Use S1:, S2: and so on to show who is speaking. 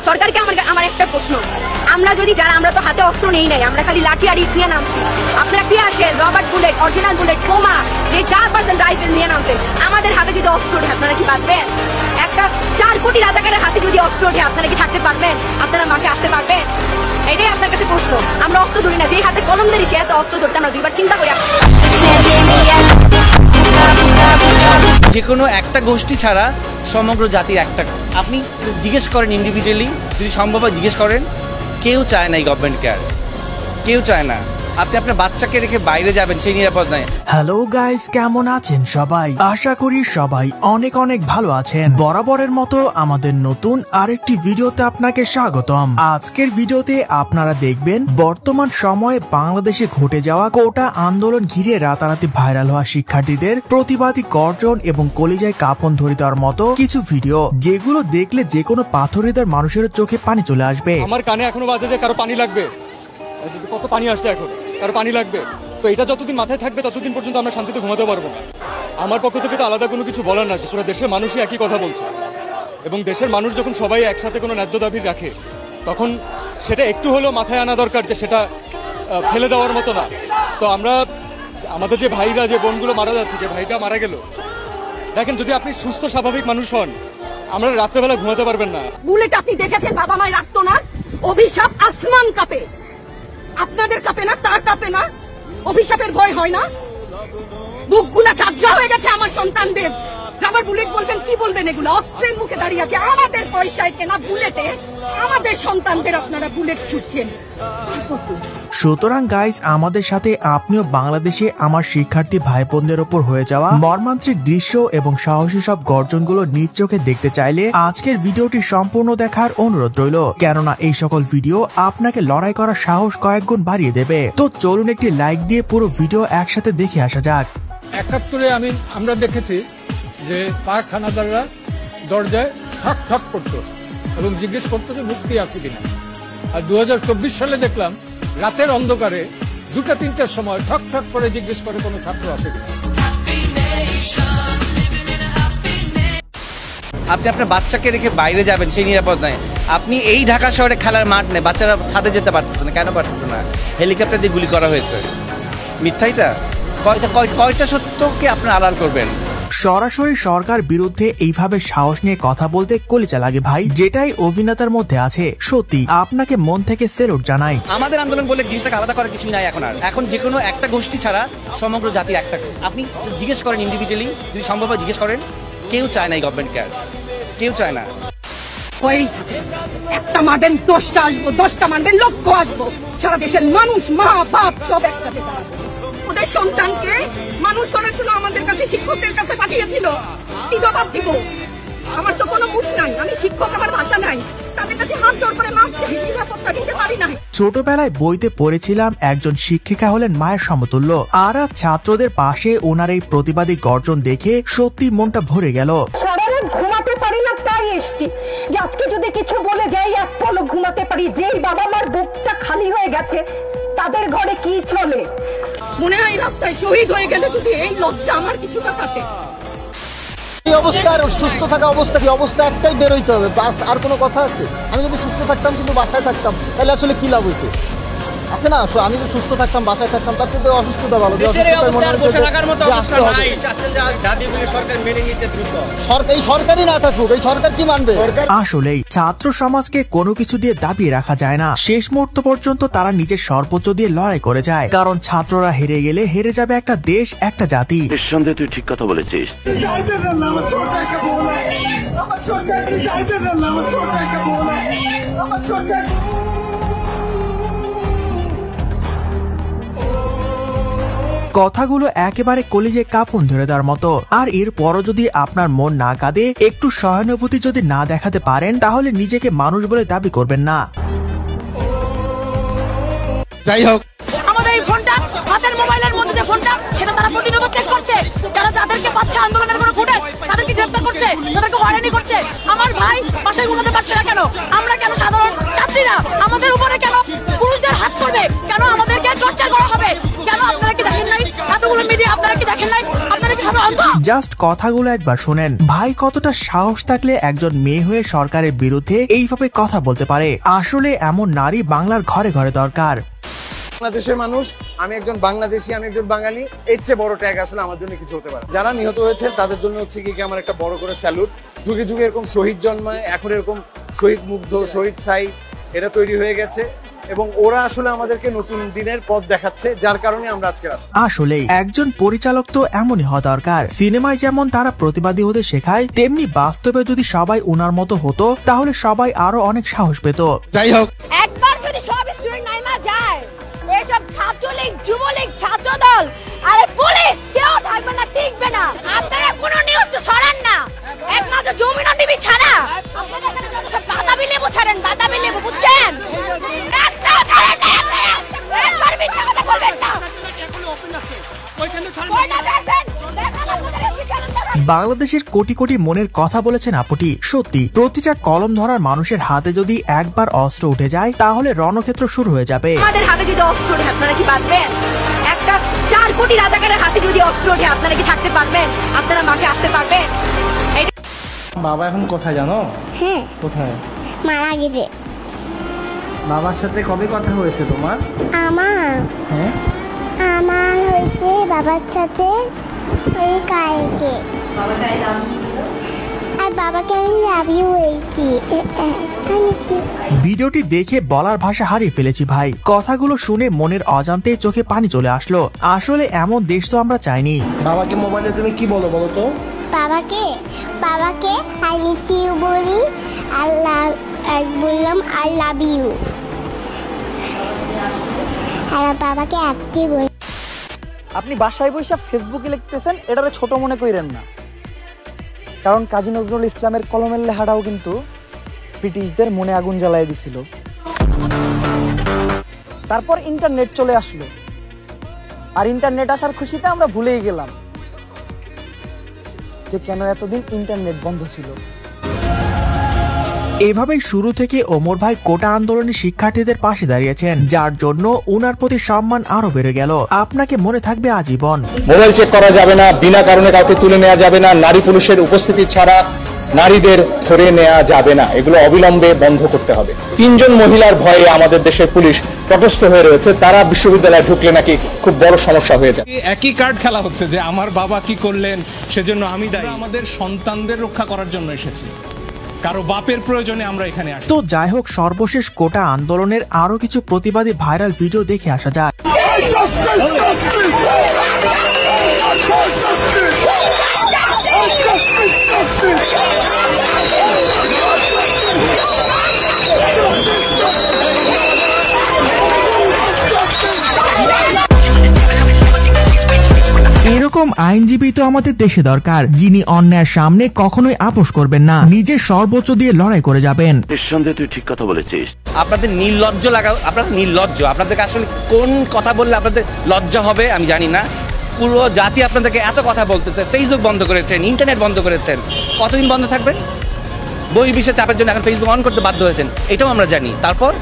S1: সরকারকে আমার একটা প্রশ্ন, আমরা যদি যারা আমরা তো হাতে অস্ত্র নেই নাই, আমরা খালি লাঠি আর ইট নিয়ে নামছি, আপনারা tear shell, rubber bullet, original bullet, বোমা, যে 4% রাইফেল নিয়ে নামছেন, আমাদের হাতে যদি অস্ত্র ওঠে আপনারা কি বাঁচবেন? একটা 4 কোটি রাজাকারের হাতে যদি অস্ত্র ওঠে আপনারা কি থাকতে পারবেন? আপনারা মাঠে আসতে পারবেন? এটাই আপনার কাছে প্রশ্ন। আমরা অস্ত্র ধরি না, যেই হাতে কলম ধরি সে হাতে অস্ত্র ধরতে আমরা দুইবার চিন্তা করি।
S2: যে কোনো একটা গোষ্ঠী ছাড়া সমগ্র জাতির একটা, আপনি জিজ্ঞেস করেন ইন্ডিভিজুয়ালি, যদি সম্ভব হয় জিজ্ঞেস করেন, কেউ চায় না এই গভর্নমেন্ট কেয়ার, কেউ চায় না। আপনি আপনার বাচ্চাকে রেখে বাইরে যাবেন, সেই নিরাপদ নয়।
S3: হ্যালো গাইস, কেমন আছেন সবাই? আশা করি সবাই অনেক অনেক ভালো আছেন। বরাবরের মতো আমাদের নতুন আরেকটি ভিডিওতে আপনাকে স্বাগতম। আজকের ভিডিওতে আপনারা দেখবেন বর্তমান সময়ে বাংলাদেশে ঘটে যাওয়া কোটা আন্দোলন ঘিরে রাতারাতি ভাইরাল হওয়া শিক্ষার্থীদের প্রতিবাদী গর্জন এবং কলিজায় কাঁপন ধরে দেওয়ার মতো কিছু ভিডিও, যেগুলো দেখলে যে কোনো পাথরহৃদয় মানুষের চোখে পানি চলে আসবে।
S4: আমার কানে এখনো বাজে যে কারো পানি লাগবে, কত পানি আসছে এখন, কারো পানি লাগবে। তো এটা যতদিন মাথায় থাকবে ততদিন পর্যন্ত আমরা শান্তিতে ঘুমাতে পারবো না। আমার পক্ষ থেকে তো আলাদা কোনো কিছু বলার না, পুরো দেশের মানুষই একই কথা বলছে, এবং দেশের মানুষ যখন সবাই একসাথে কোনো ন্যায্য দাবি রাখে তখন সেটা একটু হলেও মাথায় আনা দরকার যে সেটা ফেলে দেওয়ার মতো না। তো আমরা আমাদের যে ভাইরা, যে বোনগুলো মারা যাচ্ছে, যে ভাইটা মারা গেল, দেখেন যদি আপনি সুস্থ স্বাভাবিক মানুষ হন, আমরা রাত্রেবেলা ঘুমাতে পারবেন না।
S1: বুলেট আপনি দেখেছেন বাবা মায়ের রাখতো না, অভিশাপ আসমান কাঁপে, আপনাদের কাঁপে না? তার কাঁপে না? অভিশাপের ভয় হয় না? বুকগুলা ঝাঁঝরা হয়ে গেছে আমার সন্তানদের। রাবার বুলেট বলবেন, কি বলবেন? এগুলো অস্ত্রের মুখে দাঁড়িয়ে আছে, আমাদের পয়সায় কেনা বুলেটে আমাদের সন্তানদের আপনারা বুলেট ছুটছেন।
S3: সুতরাং গাইস, আমাদের সাথে আপনিও বাংলাদেশে আমার শিক্ষার্থী ভাই বোনদের ওপর হয়ে যাওয়া মর্মান্তিক দৃশ্য এবং সাহসী সব গর্জনগুলো নিজ চোখে দেখতে চাইলে আজকের ভিডিওটি সম্পূর্ণ দেখার অনুরোধ রইল, কেননা এই সকল ভিডিও আপনাকে লড়াই করার সাহস কয়েক গুণ বাড়িয়ে দেবে। তো চলুন একটি লাইক দিয়ে পুরো ভিডিও একসাথে দেখে আসা যাক।
S5: ৭১-এ আমরা দেখেছি যে পাক হানাদাররা দরজায় ঠক ঠক করতো এবং জিজ্ঞেস করতো যে মুক্তি আছে কিনা। আর 2024 সালে দেখলাম রাতের অন্ধকারে 2টা-3টার সময় ঠক ঠক করে জিজ্ঞেস করে কোনো ছাত্র আছে কিনা।
S2: আপনি আপনার বাচ্চাকে রেখে বাইরে যাবেন, সেই নিরাপদ নয়। আপনি এই ঢাকা শহরে খেলার মাঠ নেই, বাচ্চারা ছাদে যেতে পারতেছে না। কেন পারতেছে না? হেলিকপ্টার দিয়ে গুলি করা হয়েছে। মিথ্যাইটা কয়টা সত্যকে আপনার আড়াল করবেন?
S3: সরাসরি সরকার বিরুদ্ধে এইভাবে সাহস নিয়ে কথা বলতে কলিজা লাগে ভাই, যেটাই অভিনেতার মধ্যে আছে। সত্যি আপনাকে মন থেকে সেলুট জানাই।
S2: আমাদের আন্দোলন বলে জিনিসটাকে আলাদা করার কিছুই নাই এখন যে কোনো একটা গোষ্ঠী ছাড়া সমগ্র জাতির একটা, আপনি জিজ্ঞেস করেন ইন্ডিভিজুয়ালি, যদি সম্ভব হয় জিজ্ঞেস করেন, কেউ চায় না এই গভর্নমেন্ট কেয়ার, কেউ চায় না।
S1: ওই একটা মারবেন 10টা আসবো, 10টা মারবেন লক্ষ আসবো, সারা দেশের মানুষ, মা বাপ সব একসাথে ওদের সন্তানকে মানুষ করেছিল, আমাদের কাছে শিক্ষকদের কাছে পাঠিয়েছিল। কি জবাব দিব? আমার তো কোনো মুখ নাই, আমি শিক্ষক, আমার ভাষা নাই, তাদের কাছে হাত জোড় করে মাপ চাই, নিরাপত্তা দিতে পারি না।
S3: ছোটবেলায় বইতে পড়েছিলাম একজন শিক্ষিকা হলেন মায়ের সমতুল্য, আর ছাত্রদের পাশে ওনার এই প্রতিবাদী গর্জন দেখে সত্যি মনটা ভরে গেল।
S6: ঘুমাতে পারি না, তাই এসছি যে আজকে যদি কিছু বলে যাই এক পলক ঘুমাতে পারি। যেই বাবা মার বুকটা খালি হয়ে গেছে তাদের ঘরে কি চলে?
S1: মনে হয় রাস্তায় শহীদ হয়ে গেলে যদি এই লজ্জা আমার কিছুটা থাকে।
S7: এই অবস্থার সুস্থ থাকা অবস্থা কি? অবস্থা একটাই, বেরোইতে হবে, বাস। আর কোনো কথা আছে? আমি যদি সুস্থ থাকতাম কিন্তু বাসায় থাকতাম, তাহলে আসলে কি লাভ হইতো? আছে না, আমি যদি সুস্থ থাকতাম বাসায় থাকতাম, তার থেকে অসুস্থতা ভালো। এই সরকারই না থাকুক, এই সরকার কি মানবে?
S3: আসলেই ছাত্র সমাজকে কোনো কিছু দিয়ে দাবিয়ে রাখা যায় না। শেষ মুহূর্ত পর্যন্ত তারা নিজের সর্বোচ্চ দিয়ে লড়াই করে যায়, কারণ ছাত্ররা হেরে গেলে হেরে যাবে একটা দেশ, একটা জাতি।
S8: নিঃসন্দেহে তুই ঠিক কথা বলেছিস। কথাগুলো একেবারে কলিজে কাঁপন ধরে দেওয়ার মতো। আর এরপরও যদি আপনার মন না কাঁদে, একটু সহানুভূতি যদি না দেখাতে পারেন, তাহলে নিজেকে মানুষ বলে দাবি করবেন না।
S7: যাই হোক,
S1: আমাদের এই ফোনটা, হাতের মোবাইলের মধ্যে যে ফোনটা, সেটা তারা প্রতিরোধ চেষ্টা করছে। যারা যাদেরকে পাচ্ছে আন্দোলনের কোনো ফুটেজ, তাদেরকে গ্রেফতার করছে, তাদেরকে হয়রানি করছে। আমার ভাই বাসায় ঘুমাতে পারছে না কেন? আমরা কেন সাধারণ ছাত্রীরা, আমাদের উপরে কেন পুরুষদের হাত করবে? কেন আমাদেরকে টর্চার করা হবে? কেন আপনারা কি দেখেন নাই এত এতগুলো মিডিয়া আপনারা কি দেখেন নাই? আপনারা কি সবাই অন্ধ?
S3: জাস্ট কথাগুলো একবার শুনেন ভাই, কতটা সাহস থাকলে একজন মেয়ে হয়ে সরকারের বিরুদ্ধে এইভাবে কথা বলতে পারে। আসলে এমন নারী বাংলার ঘরে ঘরে দরকার।
S9: বাংলাদেশের মানুষ, আমি একজন বাংলাদেশী, আমি একজন বাঙালি, এর চেয়ে বড় ট্যাগ আসলে আমার জন্য কিছু হতে পারে। যারা নিহত হয়েছে তাদের জন্য হচ্ছে কি আমার একটা বড় করে স্যালুট। যুগে যুগে এরকম শহীদ জন্মায়, এখন এরকম শহীদ মুগ্ধ, শহীদ সাই এটা তৈরি হয়ে গেছে এবং ওরা আসলে আমাদেরকে নতুন দিনের পথ দেখাচ্ছে, যার কারণে আমরা আজকে রাস্তা।
S3: আসলে একজন পরিচালক তো এমনই হওয়া দরকার। সিনেমায় যেমন তারা প্রতিবাদী হতে শেখায়, তেমনি বাস্তবে যদি সবাই ওনার মতো হতো তাহলে সবাই আরো অনেক সাহস পেত।
S9: যাই হোক,
S1: একবার যদি সব স্টুডেন্ট নাইমা যায়, এসব ছাত্রলীগ, যুবলীগ, ছাত্রদল আর পুলিশ কেউ থাকবে না, টিকবে না। আপনারা কোনো নিউজ তো ছড়ান না, একমাত্র যমুনা টিভি ছাড়া। আপনারা এখানে যত সব বাতাবি লেবু ছাড়েন, বাতাবি লেবু, বুঝছেন? একটাও ছাড়েন না আপনারা। একবার মিথ্যা কথা বলবেন না। কয়টা পেয়েছেন? দেখান আপনাদের বিচারণ দেখান।
S3: বাংলাদেশের কোটি কোটি মনের কথা বলেছেন আপুটি। সত্যি প্রতিটা কলম ধরার মানুষের হাতে যদি একবার অস্ত্র উঠে যায় তাহলে রণক্ষেত্র শুরু হয়ে যাবে।
S1: আমাদের হাতে যদি অস্ত্র ওঠে আপনারা কি বাঁচবেন? একটা 4 কোটি রাজাকারের হাতে যদি অস্ত্র ওঠে আপনারা কি থাকতে পারবেন? আপনারা মাঠে আসতে পারবেন?
S2: বাবা এখন কোথায় জানো?
S10: হ্যাঁ,
S2: কোথায়?
S10: মারা গেছে।
S2: বাবার সাথে কবে কথা হয়েছে তোমার?
S10: আমার
S2: হ্যাঁ,
S10: আমার হয়েছে বাবার সাথে ওই কালকে। আর বাবাকে আমি লাভ ইউ বলছি।
S3: ভিডিওটি দেখে বলার ভাষা হারিয়ে ফেলেছি ভাই। কথাগুলো শুনে মনের অজান্তে চোখে পানি চলে আসলো। আসলে এমন দেশ তো আমরা চাইনি।
S2: বাবাকে মোবাইলে তুমি কি বলো বলো তো?
S10: বাবাকে আই মিস ইউ বলি, আর বললাম আই লাভ ইউ। আর বাবাকে আসতে বলি।
S11: আপনি বাসায় বসে ফেসবুকে লিখতেছেন, এটারে ছোট মনে করেন না, কারণ কাজী নজরুল ইসলামের কলমের লেখাটাও কিন্তু ব্রিটিশদের মনে আগুন জ্বালিয়ে দিছিল। তারপর ইন্টারনেট চলে আসলো, আর ইন্টারনেট আসার খুশিতে আমরা ভুলেই গেলাম যে কেন এতদিন ইন্টারনেট বন্ধ ছিল।
S3: এভাবেই শুরু থেকে ওমর ভাই কোটা আন্দোলনের শিক্ষার্থীদের পাশে দাঁড়িয়েছেন, যার জন্য উনার প্রতি সম্মান আরো বেড়ে গেল। আপনাকে মনে থাকবে আজীবন।
S12: মোবাইল চেক করা যাবে না, বিনা কারণে কাউকে তুলে নেওয়া যাবে না, নারী পুরুষের উপস্থিতি ছাড়া নারীদের ধরে নেওয়া যাবে না, এগুলো অবিলম্বে বন্ধ করতে হবে। 3 জন মহিলার ভয়ে আমাদের দেশের পুলিশ তটস্থ হয়ে রয়েছে, তারা বিশ্ববিদ্যালয়ে ঢুকলে নাকি খুব বড় সমস্যা হয়ে যায়।
S13: একই কার্ড খেলা হচ্ছে যে আমার বাবা কি করলেন সেজন্য আমি দায়ী। আমাদের সন্তানদের রক্ষা করার জন্য এসেছি, কারো বাপের প্রয়োজনে আমরা এখানে আসি।
S3: তো যাই হোক, সর্বশেষ কোটা আন্দোলনের আরো কিছু প্রতিবাদী ভাইরাল ভিডিও দেখে আসা যাক। এরকম আইনজীবী তো আমাদের দেশে দরকার, যিনি অন্যায়ের সামনে কখনোই আপোষ করবেন না, নিজের সর্বোচ্চ দিয়ে লড়াই করে যাবেন।
S14: নিঃসন্দেহে তুই ঠিক কথা বলেছিস।
S2: আপনাদের নির্লজ্জ লাগাও, আপনারা নির্লজ্জ। আপনাদেরকে আসলে কোন কথা বললে আপনাদের লজ্জা হবে আমি জানি না। পুরো জাতি আপনাদেরকে এত কথা বলতেছে, ফেসবুক বন্ধ করেছেন, ইন্টারনেট বন্ধ করেছেন, কতদিন বন্ধ থাকবেন? বহির্বিশ্বের চাপের জন্য এখন ফেসবুক অন করতে বাধ্য হয়েছেন, এটাও আমরা জানি। তারপর